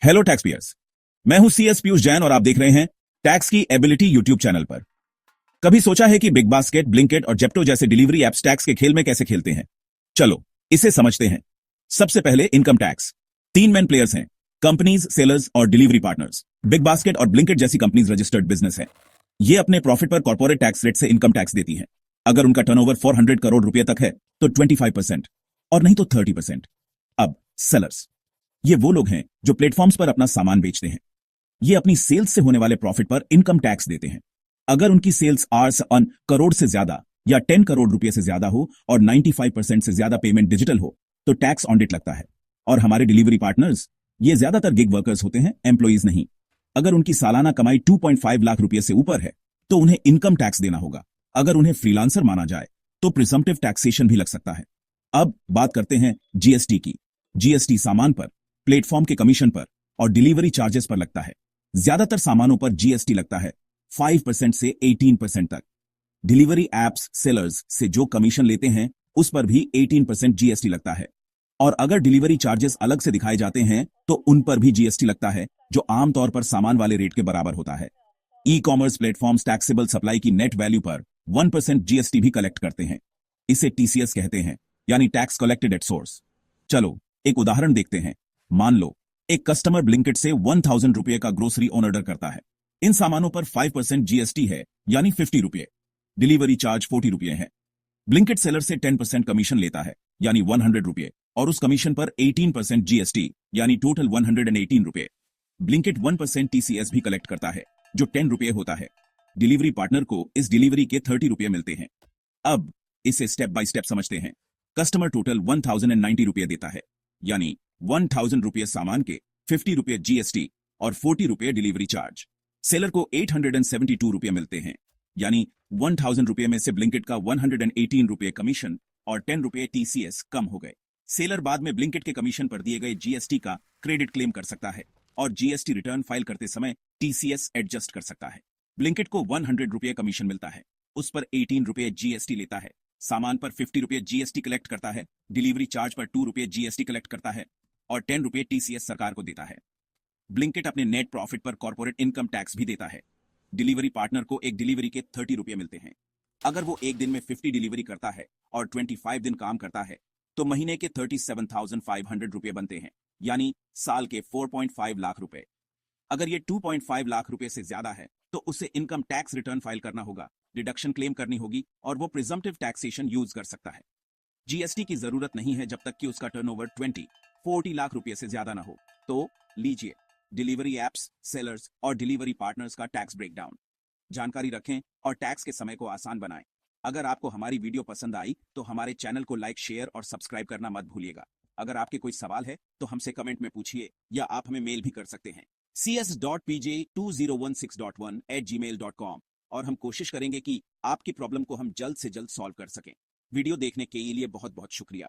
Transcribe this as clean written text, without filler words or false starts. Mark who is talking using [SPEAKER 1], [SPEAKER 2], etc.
[SPEAKER 1] Hello tax payers. मैं हूं CS Piyush Jain और आप देख रहे हैं टैक्स की एबिलिटी यूट्यूब चैनल पर। कभी सोचा है कि बिग बास्केट, ब्लिंकिट और जेप्टो जैसे डिलीवरी एप्स टैक्स के खेल में कैसे खेलते हैं? चलो इसे समझते हैं। सबसे पहले इनकम टैक्स। तीन मेन प्लेयर्स हैं, कंपनीज, सेलर्स और डिलीवरी पार्टनर्स। बिग बास्केट और ब्लिंकिट जैसी कंपनीज रजिस्टर्ड बिजनेस है। ये अपने प्रॉफिट पर कॉर्पोरेट टैक्स रेट से इनकम टैक्स देती हैं। अगर उनका टर्नओवर 400 करोड़ रुपए तक है तो 25% और नहीं तो 30%। अब सेलर्स, ये वो लोग हैं जो प्लेटफॉर्म्स पर अपना सामान बेचते हैं। ये अपनी सेल्स से होने वाले प्रॉफिट पर इनकम टैक्स देते हैं। अगर उनकी सेल्स आर्स ऑन करोड़ से ज्यादा या 10 करोड़ रुपए से ज्यादा हो और 95% से ज्यादा पेमेंट डिजिटल हो तो टैक्स ऑडिट लगता है। और हमारे डिलीवरी पार्टनर्स, ये ज्यादातर गिग वर्कर्स होते हैं, एम्प्लॉइज नहीं। अगर उनकी सालाना कमाई 2.5 लाख रुपए से ऊपर है तो उन्हें इनकम टैक्स देना होगा। अगर उन्हें फ्रीलांसर माना जाए तो प्रिजम्पटिव टैक्सेशन भी लग सकता है। अब बात करते हैं जीएसटी की। जीएसटी सामान पर, प्लेटफॉर्म के कमीशन पर और डिलीवरी चार्जेस पर लगता है। ज्यादातर सामानों पर जीएसटी लगता है 5% से 18% तक। डिलीवरी एप्स सेलर्स से जो कमीशन लेते हैं उस पर भी 18% जीएसटी लगता है। और अगर डिलीवरी चार्जेस अलग से दिखाए जाते हैं तो उन पर भी जीएसटी लगता है, जो आमतौर पर सामान वाले रेट के बराबर होता है। E commerce platforms taxable supply की नेट वैल्यू पर 1% जीएसटी भी कलेक्ट करते हैं। इसे टीसीएस कहते हैं, यानी टैक्स कलेक्टेड एट सोर्स। चलो एक उदाहरण देखते हैं। मान लो एक कस्टमर ब्लिंकिट से 1000 रुपए का ग्रोसरी ऑर्डर करता है। इन सामानों पर 5% जीएसटी है, यानी 50 रुपए। डिलीवरी चार्ज 40 रुपए है। ब्लिंकिट सेलर से 10% कमीशन लेता है, यानी 100 रुपए, और उस कमीशन पर 18% जीएसटी, यानी टोटल 118 रुपए। ब्लिंकिट 1% टीसीएस भी कलेक्ट करता है, जो 10 रुपए होता है। डिलीवरी पार्टनर को इस डिलीवरी के 30 रुपए मिलते हैं। अब इसे स्टेप बाय स्टेप समझते हैं। कस्टमर टोटल 1090 रुपए देता है, यानी 1000 रुपए सामान के, 50 रुपए जीएसटी और 40 रुपए डिलीवरी चार्ज। सेलर को 872 रुपए मिलते हैं, यानी 1000 रुपए में से ब्लिंकिट का 118 रुपए कमीशन और 10 रुपए टीसीएस कम हो गए। सेलर बाद में ब्लिंकिट के कमीशन पर दिए गए जीएसटी का क्रेडिट क्लेम कर सकता है और जीएसटी रिटर्न फाइल करते समय टीसीएस एडजस्ट कर सकता है। ब्लिंकिट को 100 रुपए कमीशन मिलता है, उस पर 18 रुपए जीएसटी लेता है, सामान पर 50 रुपए जीएसटी कलेक्ट करता है, डिलीवरी चार्ज पर 2 रुपए जीएसटी कलेक्ट करता है और 10 रुपए टीसीएस सरकार को देता है। ब्लिंकिट अपने नेट प्रॉफिट पर कॉर्पोरेट इनकम टैक्स भी देता है। डिलीवरी पार्टनर को एक डिलीवरी के 30 रुपए मिलते हैं। अगर वो एक दिन में 50 डिलीवरी करता है और 25 दिन काम करता है तो महीने के 37,500 रुपए बनते हैं, यानी साल के 4.5 लाख रुपए। अगर ये 2.5 लाख रुपए से ज्यादा है तो उसे इनकम टैक्स रिटर्न फाइल करना होगा, डिडक्शन क्लेम करनी होगी और वो प्रिजम्पटिव टैक्सेशन यूज कर सकता है। जीएसटी की जरूरत नहीं है जब तक कि उसका टर्नओवर 40 लाख रुपए से ज्यादा ना हो। तो लीजिए डिलीवरी एप्स, सेलर्स और डिलीवरी पार्टनर्स का टैक्स ब्रेकडाउन। जानकारी रखें और टैक्स के समय को आसान बनाएं। अगर आपको हमारी वीडियो पसंद आई तो हमारे चैनल को लाइक, शेयर और सब्सक्राइब करना मत भूलिएगा। अगर आपके कोई सवाल है तो हमसे कमेंट में पूछिए या आप हमें मेल भी कर सकते हैं cs.pj2016.1@gmail.com और हम कोशिश करेंगे कि आपकी प्रॉब्लम को हम जल्द से जल्द सॉल्व कर सकें। वीडियो देखने के लिए बहुत बहुत शुक्रिया।